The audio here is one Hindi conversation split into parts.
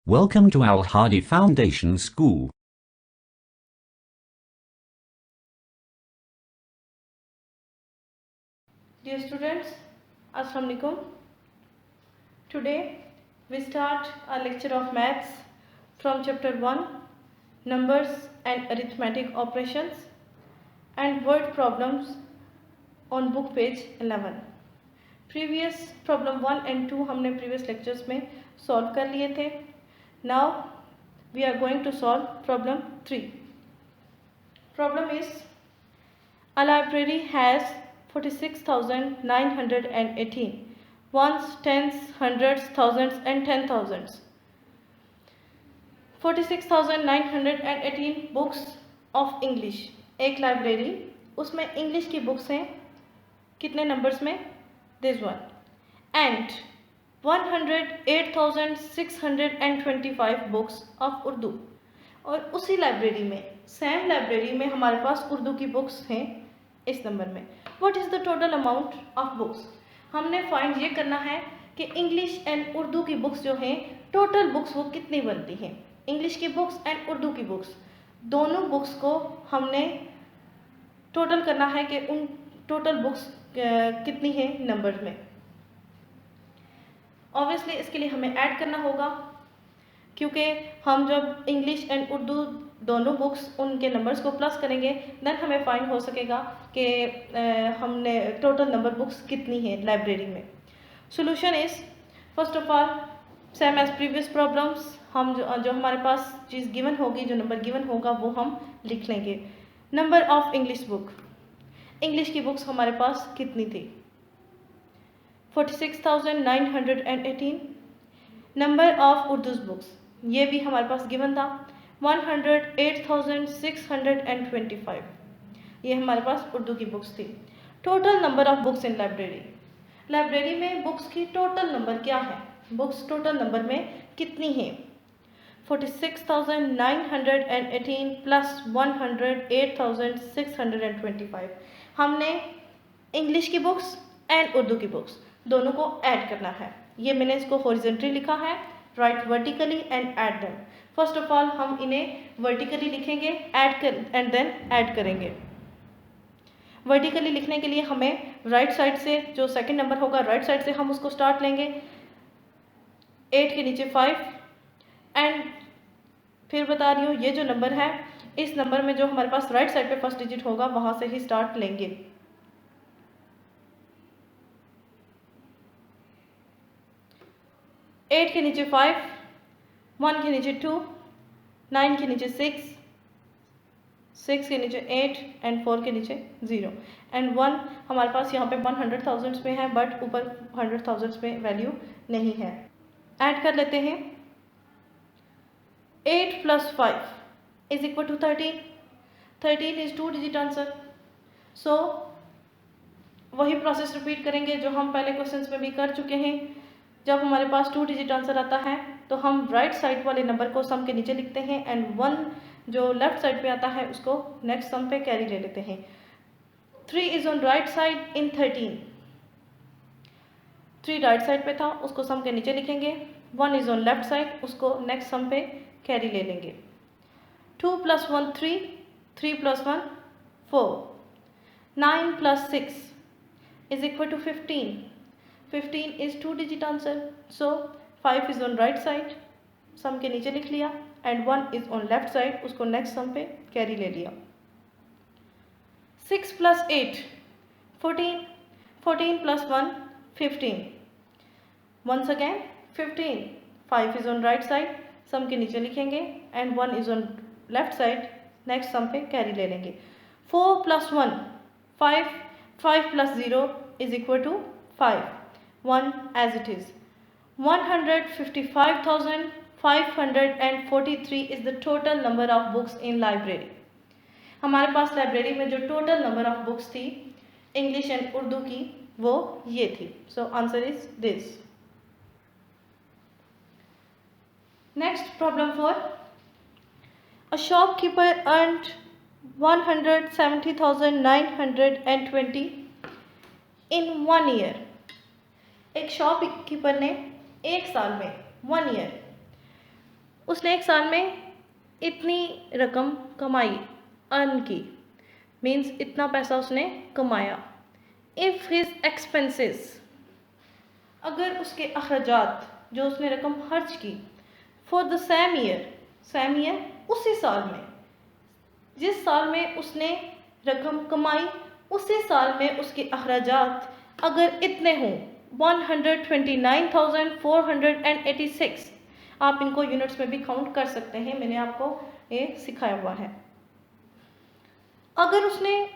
Welcome to Al Hadi Foundation School. Dear students, Assalamu alaikum. Today we start our lecture of maths from chapter 1, numbers and arithmetic operations and word problems on book page 11. Previous problem 1 and 2 हमने previous lectures में solve कर लिए थे. Now we are going to solve problem 3. Problem is, a library has 46,918 ones, tens, hundreds, thousands and 10,000s. 46,918 books of English. एक लाइब्रेरी, उसमें इंग्लिश की बुक्स हैं कितने नंबर्स में? This one. And 108,625 books of Urdu. और उसी लाइब्रेरी में, सेम लाइब्रेरी में हमारे पास उर्दू की बुक्स हैं इस नंबर में. What is the total amount of books? हमने फाइंड ये करना है कि इंग्लिश एंड उर्दू की बुक्स जो हैं, टोटल बुक्स वो कितनी बनती हैं. इंग्लिश की बुक्स एंड उर्दू की बुक्स, दोनों बुक्स को हमने टोटल करना है कि उन टोटल बुक्स कितनी हैं नंबर में. ऑब्वियसली इसके लिए हमें ऐड करना होगा, क्योंकि हम जब इंग्लिश एंड उर्दू दोनों बुक्स उनके नंबर्स को प्लस करेंगे देन हमें फाइंड हो सकेगा कि हमने टोटल नंबर बुक्स कितनी है लाइब्रेरी में. Solution is, first of all same as previous problems, हम जो हमारे पास चीज़ गिवन होगी, जो नंबर गिवन होगा वो हम लिख लेंगे. Number of English book, English की बुक्स हमारे पास कितनी थी? 46,918. नंबर ऑफ उर्दूज बुक्स, ये भी हमारे पास गिवन था, 108,625. ये हमारे पास उर्दू की बुक्स थी. Total number of books in library, library में बुक्स की टोटल नंबर क्या है? बुक्स टोटल नंबर में कितनी है? 46,918 प्लस 108,625. हमने इंग्लिश की बुक्स एंड उर्दू की बुक्स दोनों को ऐड करना है. ये मैंने इसको हॉरिजॉन्टली लिखा है, right vertically and add them. First of all हम इन्हें वर्टिकली लिखेंगे, ऐड कर एंड देन ऐड करेंगे. वर्टिकली लिखने के लिए हमें राइट साइड से, जो सेकंड नंबर होगा राइट साइड से हम उसको स्टार्ट लेंगे, 8 के नीचे 5. एंड फिर बता रही हूँ, ये जो नंबर है, इस नंबर में जो हमारे पास राइट साइड पे फर्स्ट डिजिट होगा वहाँ से ही स्टार्ट लेंगे. 8 के नीचे 5, 1 के नीचे 2, 9 के नीचे 6, 6 के नीचे 8 एंड 4 के नीचे 0 एंड 1. हमारे पास यहाँ पे 100,000 में है, बट ऊपर 100,000 में वैल्यू नहीं है. ऐड कर लेते हैं. 8 plus 5 is equal to 13. 13 is 2 digit answer. So वही प्रोसेस रिपीट करेंगे जो हम पहले क्वेश्चंस में भी कर चुके हैं. जब हमारे पास 2 डिजिट आंसर आता है तो हम राइट साइड वाले नंबर को सम के नीचे लिखते हैं एंड 1 जो लेफ्ट साइड पे आता है उसको नेक्स्ट सम पे कैरी ले लेते हैं. 3 is on right side in 13. 3 right side पे था, उसको सम के नीचे लिखेंगे. 1 इज ऑन लेफ्ट साइड, उसको नेक्स्ट सम पे कैरी ले लेंगे. 2 plus 1 3, 3 plus 1 4. 9 plus 6 is equal to 15. 15 is 2 digit answer. So 5 is on right side, सम के नीचे लिख लिया and 1 is on left side, उसको नेक्स्ट सम पे कैरी ले लिया. 6 plus 8 14. 14 plus 1 15. Once again 15. 5 is on right side, सम के नीचे लिखेंगे and 1 is on left side, next sum पे कैरी ले लेंगे. 4 plus 1 5. 5 plus 0 is equal to 5. 1 as it is. 155,543 is the total number of books in library. हमारे पास लाइब्रेरी में जो टोटल नंबर ऑफ बुक्स थी इंग्लिश एंड उर्दू की वो ये थी. So answer is this. Next problem 4. A shopkeeper earned 170,920 in 1 year. एक शॉपकीपर ने एक साल में 1 ईयर उसने एक साल में इतनी रकम कमाई, अर्न की, मीन्स इतना पैसा उसने कमाया। इफ़ हिज एक्सपेंसेस, अगर उसके अखराजात जो उसने रकम खर्च की, फॉर द सेम ईयर उसी साल में, जिस साल में उसने रकम कमाई उसी साल में उसके अखराजात अगर इतने हों 129,486, आप इनको यूनिट्स में भी काउंट कर सकते हैं, मैंने आपको ये सिखाया हुआ है। अगर उसने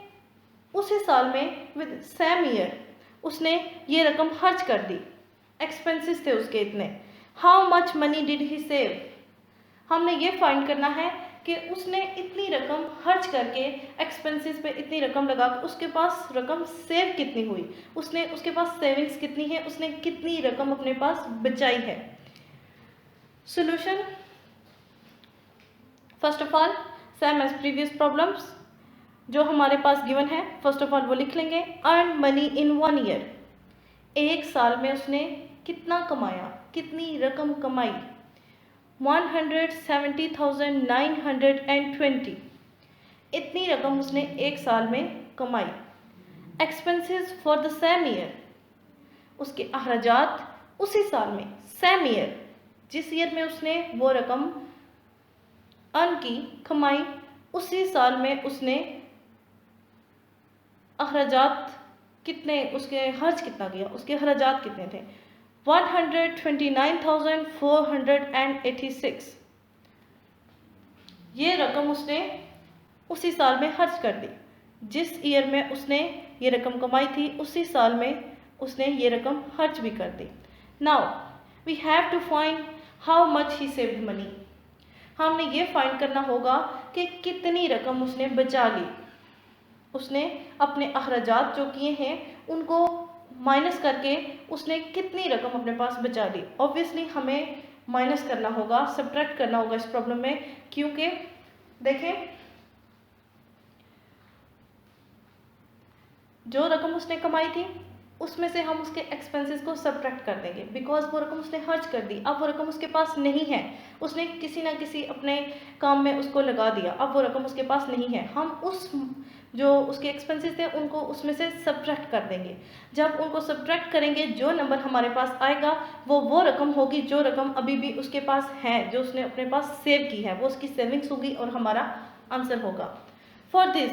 उसी साल में विद सेम ईयर उसने ये रकम खर्च कर दी, एक्सपेंसेस थे उसके इतने, how much money did he save, हमने ये फाइंड करना है कि उसने इतनी रकम खर्च करके एक्सपेंसेस पे इतनी रकम लगा के उसके पास रकम सेव कितनी हुई, उसके पास सेविंग्स कितनी है, उसने कितनी रकम अपने पास बचाई है। Solution, first of all same as previous problems, जो हमारे पास गिवन है फर्स्ट ऑफ ऑल वो लिख लेंगे। अर्न मनी इन 1 ईयर, एक साल में उसने कितना कमाया, कितनी रकम कमाई, 170,920, इतनी रकम उसने एक साल में कमाई। Expenses for the same year, उसके अखराजात उसी साल में, सेम ईयर, जिस ईयर में उसने वो रकम अर्न की, कमाई, उसी साल में उसने अखराजात कितने, उसके खर्च कितना किया, उसके अखराजात कितने थे, 129,486, ये रकम उसने उसी साल में खर्च कर दी, जिस ईयर में उसने ये रकम कमाई थी उसी साल में उसने ये रकम खर्च भी कर दी। Now we have to find how much he saved money, हमने ये फाइंड करना होगा कि कितनी रकम उसने बचा ली, उसने अपने अखराजात जो किए हैं उनको माइनस करके उसने कितनी रकम अपने पास बचा ली। ऑब्वियसली हमें माइनस करना होगा, सब्ट्रैक्ट करना होगा इस प्रॉब्लम में, क्योंकि देखें जो रकम उसने कमाई थी उसमें से हम उसके एक्सपेंसेस को सब्ट्रैक्ट कर देंगे, बिकॉज वो रकम उसने खर्च कर दी, अब वो रकम उसके पास नहीं है, उसने किसी ना किसी अपने काम में उसको लगा दिया, अब वो रकम उसके पास नहीं है, हम उस जो उसके एक्सपेंसेस थे उनको उसमें से सब्ट्रैक्ट कर देंगे। जब उनको सब्ट्रैक्ट करेंगे जो नंबर हमारे पास आएगा वो रकम होगी जो रकम अभी भी उसके पास है, जो उसने अपने पास सेव की है, वो उसकी सेविंग्स होगी और हमारा आंसर होगा। For this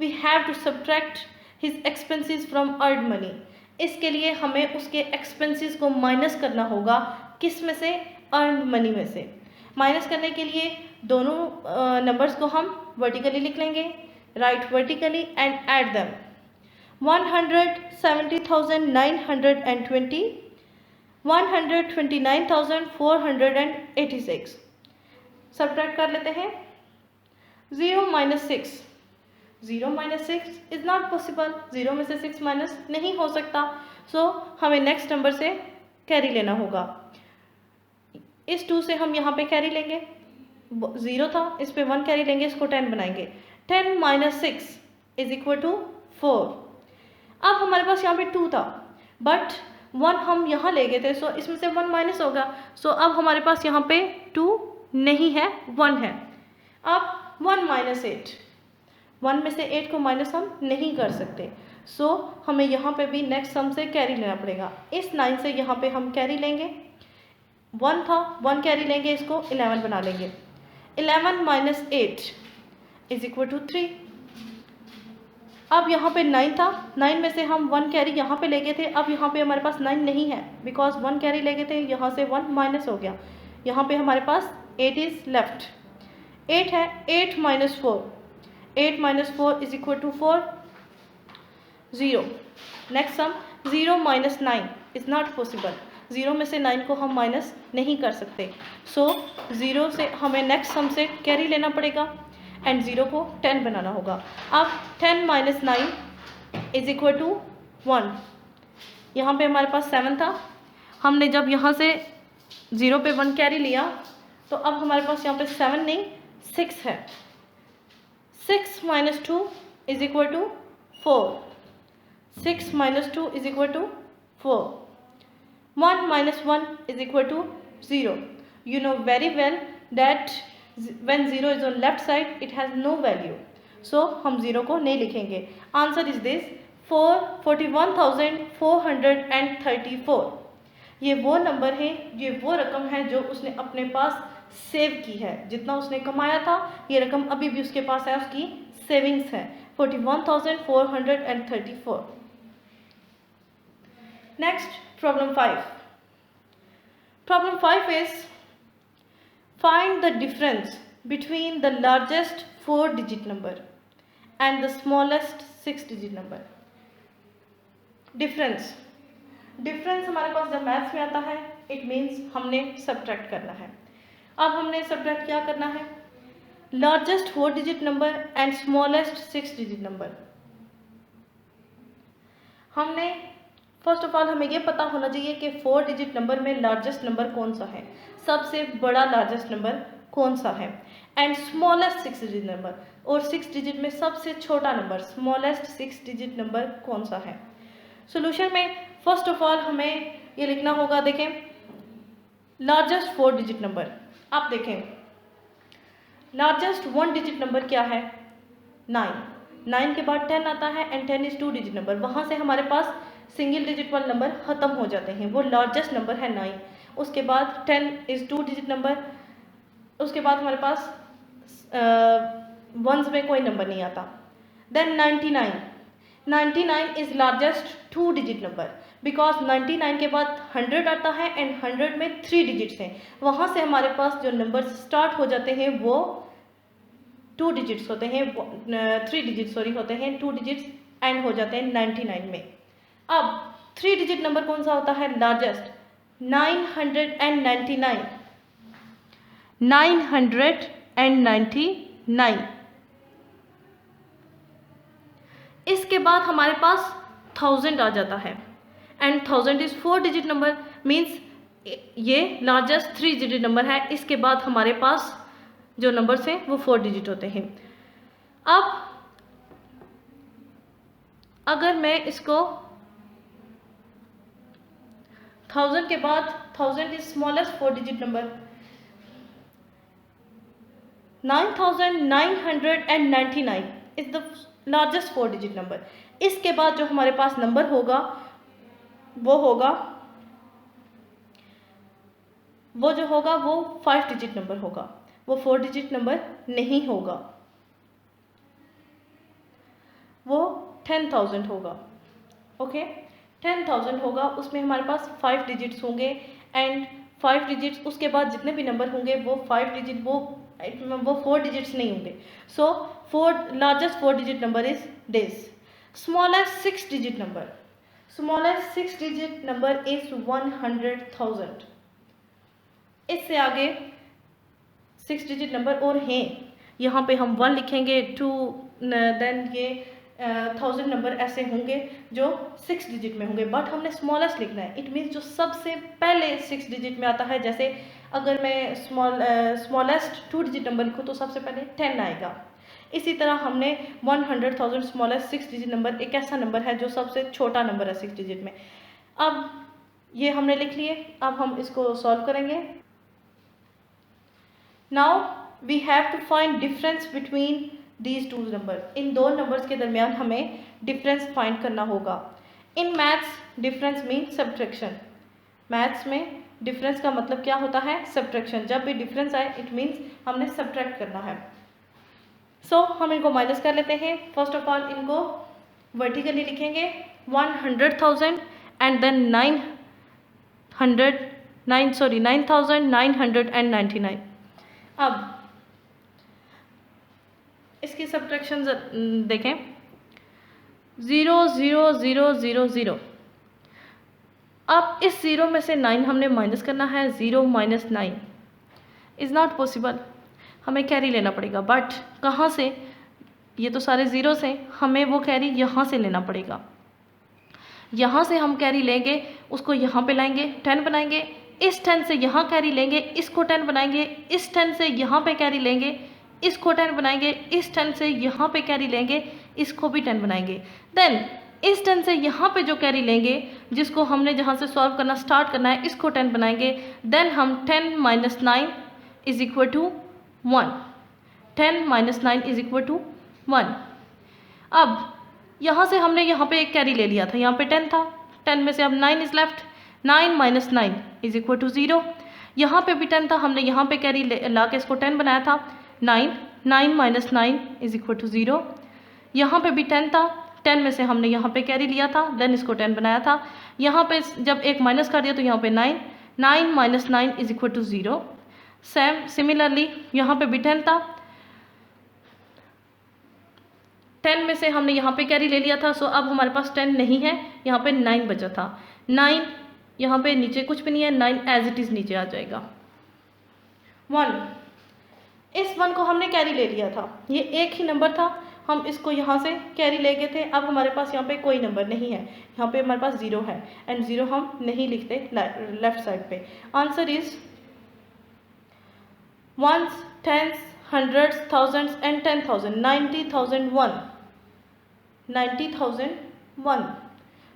we have to subtract his expenses from earned money, इसके लिए हमें उसके एक्सपेंसेस को माइनस करना होगा, किस में से, अर्न्ड मनी में से। माइनस करने के लिए दोनों नंबर्स को हम वर्टिकली लिख लेंगे, right vertically and add them, 170,920, 129,486, subtract कर लेते हैं। 0 - 6, 0 - 6 इज़ नॉट पॉसिबल, 0 में से 6 माइनस नहीं हो सकता, सो हमें नेक्स्ट नंबर से कैरी लेना होगा। इस 2 से हम यहाँ पे कैरी लेंगे, 0 था, इस पे 1 कैरी लेंगे, इसको 10 बनाएंगे, 10 - 6 = 4। अब हमारे पास यहाँ पे 2 था बट 1 हम यहाँ ले गए थे, सो इसमें से 1 माइनस होगा, सो अब हमारे पास यहाँ पे 2 नहीं है, 1 है। अब 1 - 8, 1 में से 8 को माइनस हम नहीं कर सकते, सो हमें यहाँ पे भी नेक्स्ट सम से कैरी लेना पड़ेगा। इस 9 से यहाँ पे हम कैरी लेंगे, 1 था, 1 कैरी लेंगे, इसको 11 बना लेंगे, 11 - 8 = 3। अब यहाँ पे 9 था, 9 में से हम 1 कैरी यहाँ पे ले गए थे, अब यहाँ पे हमारे पास 9 नहीं है, बिकॉज 1 कैरी ले गए थे, यहाँ से 1 माइनस हो गया, यहाँ पे हमारे पास 8 इज़ लेफ्ट, 8 है, 8 - 4, 8 - 4 = 4, 0। Next sum, 0 - 9 is not possible, 0 में से 9 को हम माइनस नहीं कर सकते, सो 0 से हमें नेक्स्ट सम से कैरी लेना पड़ेगा एंड 0 को 10 बनाना होगा। अब 10 - 9 = 1, यहाँ पे हमारे पास 7 था, हमने जब यहाँ से 0 पे 1 कैरी लिया तो अब हमारे पास यहाँ पे 7 नहीं 6 है, 6 - 2 = 4, 6 - 2 = 4, 1 - 1 = 0। You know very well that when 0 is on left side it has no value, so हम 0 को नहीं लिखेंगे. Answer is this 41,434. ये वो नंबर है, ये वो रकम है जो उसने अपने पास सेव की है. जितना उसने कमाया था ये रकम अभी भी उसके पास है, उसकी सेविंग्स है 41,434. Next, problem 5. Problem 5 is find the difference between the largest 4-digit number and the smallest 6-digit number. Difference हमारे पास जब मैथ्स में आता है इट मीन्स हमने सब्ट्रैक्ट करना है. अब हमने सब्ट्रैक्ट क्या करना है? Largest 4-digit number and smallest 6-digit number. हमने फर्स्ट ऑफ ऑल हमें ये पता होना चाहिए कि 4-digit नंबर में लार्जेस्ट नंबर कौन सा है, सबसे बड़ा लार्जेस्ट नंबर कौन सा है, एंड स्मॉलेस्ट 6-digit नंबर, और 6-digit में सबसे छोटा नंबर स्मॉलेस्ट 6-digit नंबर कौन सा है. सॉल्यूशन में फर्स्ट ऑफ ऑल हमें ये लिखना होगा. देखें लार्जेस्ट 4-digit नंबर, आप देखें लार्जेस्ट 1-digit नंबर क्या है? 9 के बाद 10 आता है एंड 10 इज 2-digit नंबर. वहाँ से हमारे पास सिंगल डिजिट वाले नंबर ख़त्म हो जाते हैं, वो लार्जेस्ट नंबर है 9. उसके बाद 10 इज़ 2-digit नंबर. उसके बाद हमारे पास वंस में कोई नंबर नहीं आता. Then 99 is largest 2-digit number because 99 के बाद 100 आता है एंड 100 में 3 digits हैं. वहाँ से हमारे पास जो नंबर स्टार्ट हो जाते हैं वो 2 digits होते हैं, 3 digits होते हैं, 2 digits एंड हो जाते हैं 99 में. अब 3-digit नंबर कौन सा होता है लार्जेस्ट? 999. इसके बाद हमारे पास 1000 आ जाता है and 1000 is 4-digit number, means ये लार्जेस्ट 3-digit नंबर है. इसके बाद हमारे पास जो नंबर्स हैं वो 4-digit होते हैं. अब अगर मैं इसको 1000 के बाद 1000 is smallest 4-digit number, 9999 is the largest 4-digit number. इसके बाद जो हमारे पास नंबर होगा वो 5-digit नंबर होगा, वो 4-digit नंबर नहीं होगा, वो 10,000 होगा. ओके 10,000 होगा, उसमें हमारे पास 5 digits होंगे एंड 5 digits उसके बाद जितने भी नंबर होंगे वो 5-digit वो 4 digits नहीं होंगे. So largest 4-digit number is this. Smallest 6-digit number is 100,000. इससे आगे 6-digit नंबर और हैं, यहाँ पे हम 1 लिखेंगे, 2 देन ये 1000 नंबर ऐसे होंगे जो 6-digit में होंगे, बट हमने स्मॉलेस्ट लिखना है. इट मीन्स जो सबसे पहले 6-digit में आता है. जैसे अगर मैं स्मॉलेस्ट 2-digit नंबर लिखूँ तो सबसे पहले 10 आएगा. इसी तरह हमने 100,000 स्मॉलेस्ट 6-digit नंबर एक ऐसा नंबर है जो सबसे छोटा नंबर है 6-digit में. अब ये हमने लिख लिए, अब हम इसको सॉल्व करेंगे. Now we have to find difference between these 2 number. इन दो नंबर्स के दरमियान हमें डिफरेंस फाइंड करना होगा. In maths difference mean subtraction. Maths में डिफरेंस का मतलब क्या होता है? सब्ट्रैक्शन. जब भी डिफरेंस आए इट मीन्स हमने सब्ट्रैक्ट करना है. सो हम इनको माइनस कर लेते हैं. फर्स्ट ऑफ ऑल इनको वर्टिकली लिखेंगे 100,000 एंड देन 9,999. अब इसकी सब्ट्रैक्शन देखें 0 0 0 0 0. अब इस 0 में से 9 हमने माइनस करना है. 0 - 9 इज़ नॉट पॉसिबल, हमें कैरी लेना पड़ेगा. बट कहाँ से? ये तो सारे ज़ीरोस हैं, हमें वो कैरी यहाँ से लेना पड़ेगा. यहाँ से हम कैरी लेंगे, उसको यहाँ पे लाएंगे, 10 बनाएंगे. इस 10 से यहाँ कैरी लेंगे, इसको 10 बनाएंगे. इस 10 से यहाँ पे कैरी लेंगे, इसको 10 बनाएंगे. इस 10 से यहाँ पे कैरी लेंगे, इसको भी 10 बनाएंगे. देन इस 10 से यहाँ पे जो कैरी लेंगे, जिसको हमने जहाँ से सॉल्व करना स्टार्ट करना है, इसको 10 बनाएंगे. देन हम 10 - 9 is equal to 1, 10 minus 9 is equal to 1। अब यहाँ से हमने यहाँ पे एक कैरी ले लिया था, यहाँ पे 10 था, 10 में से अब 9 is left, 9 minus 9 is equal to 0। यहाँ पे भी 10 था, हमने यहाँ पे कैरी ला के इसको 10 बनाया था, 9 माइनस 9 इज इक्वल टू 0। यहाँ पे भी 10 था, 10 में से हमने यहाँ पे कैरी लिया था, देन इसको 10 बनाया था। यहाँ पे जब एक माइनस कर दिया तो यहाँ पे 9 minus 9 is equal to 0। Similarly यहाँ पे भी 10 था, 10 में से हमने यहाँ पे कैरी ले लिया था, सो अब हमारे पास 10 नहीं है, यहाँ पे 9 बचा था। 9 यहाँ पे नीचे कुछ भी नहीं है, 9 एज इट इज़ नीचे आ जाएगा। 1, इस 1 को हमने कैरी ले लिया था, ये एक ही नंबर था, हम इसको यहाँ से कैरी ले गए थे। अब हमारे पास यहाँ पे कोई नंबर नहीं है, यहाँ पे हमारे पास 0 है, एंड 0 हम नहीं लिखते लेफ्ट साइड पे। Answer is 1s, 10s, 100s, 1000s and 10,000, 90,001, 90,001।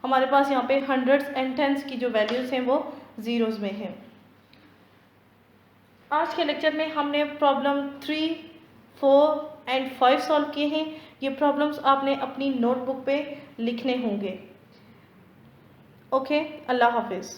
हमारे पास यहाँ पे 100s एंड 10s की जो वैल्यूज़ हैं वो ज़ीरोज़ में हैं। आज के लेक्चर में हमने प्रॉब्लम 3, 4 एंड 5 सॉल्व किए हैं। ये प्रॉब्लम्स आपने अपनी नोटबुक पे लिखने होंगे। ओके, अल्लाह हाफिज़।